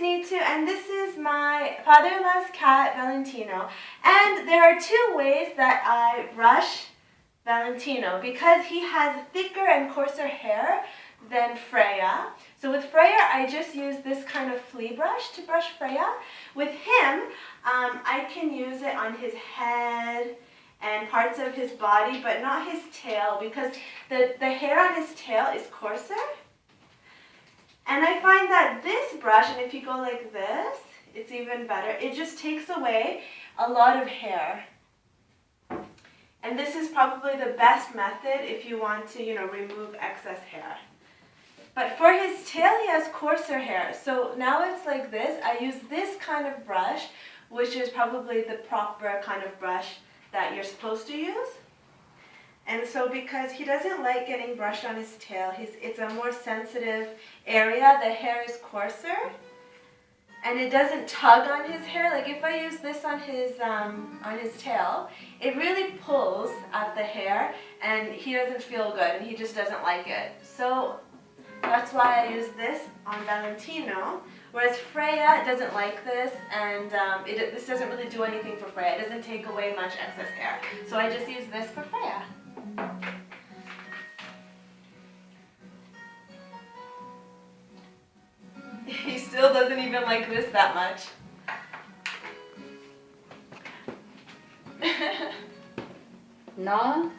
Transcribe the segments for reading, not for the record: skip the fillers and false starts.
Nitu, and this is my father-in-law's cat, Valentino. And there are two ways that I brush Valentino because he has thicker and coarser hair than Freyja. So with Freyja, I just use this kind of flea brush to brush Freyja. With him, I can use it on his head and parts of his body, but not his tail because the hair on his tail is coarser. And I find that this brush, and if you go like this, it's even better. It just takes away a lot of hair. And this is probably the best method if you want to, remove excess hair. But for his tail, he has coarser hair. So now it's like this. I use this kind of brush, which is probably the proper kind of brush that you're supposed to use. And so because he doesn't like getting brushed on his tail, it's a more sensitive area. The hair is coarser. And it doesn't tug on his hair. Like if I use this on his tail, it really pulls at the hair and he doesn't feel good and he just doesn't like it. So that's why I use this on Valentino, whereas Freyja doesn't like this, and this doesn't really do anything for Freyja. It doesn't take away much excess hair. So I just use this for Freyja. He still doesn't even like this that much. No?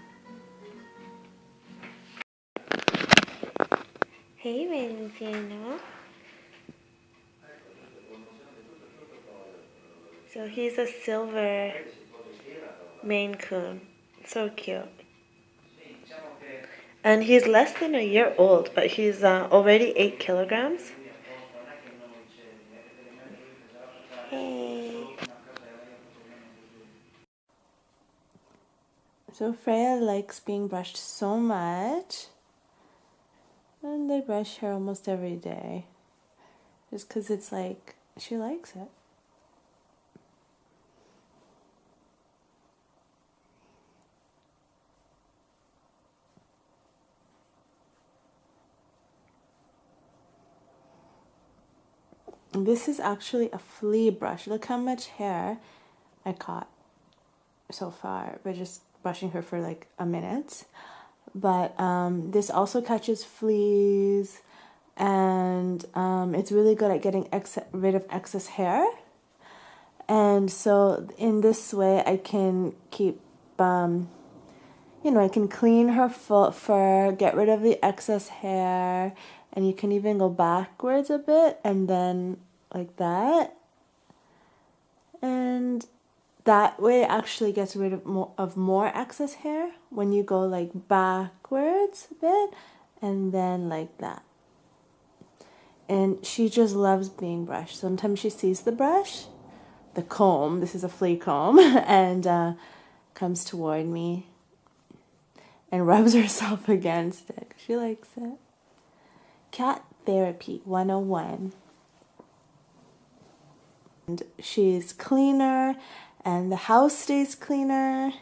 Hey, Valentino. So he's a silver Maine Coon. So cute. And he's less than a year old, but he's already 8 kilograms. Hey. So Freyja likes being brushed so much. And they brush her almost every day. Just because it's like, she likes it. This is actually a flea brush. Look how much hair I caught so far by just brushing her for like a minute. But this also catches fleas, and it's really good at getting rid of excess hair. And so in this way I can keep, I can clean her fur, get rid of the excess hair, and you can even go backwards a bit and then like that. And that way actually gets rid of more excess hair when you go like backwards a bit and then like that. And she just loves being brushed. Sometimes she sees the brush, the comb, this is a flea comb, and comes toward me and rubs herself against it. She likes it. Cat Therapy 101. And she's cleaner, and the house stays cleaner.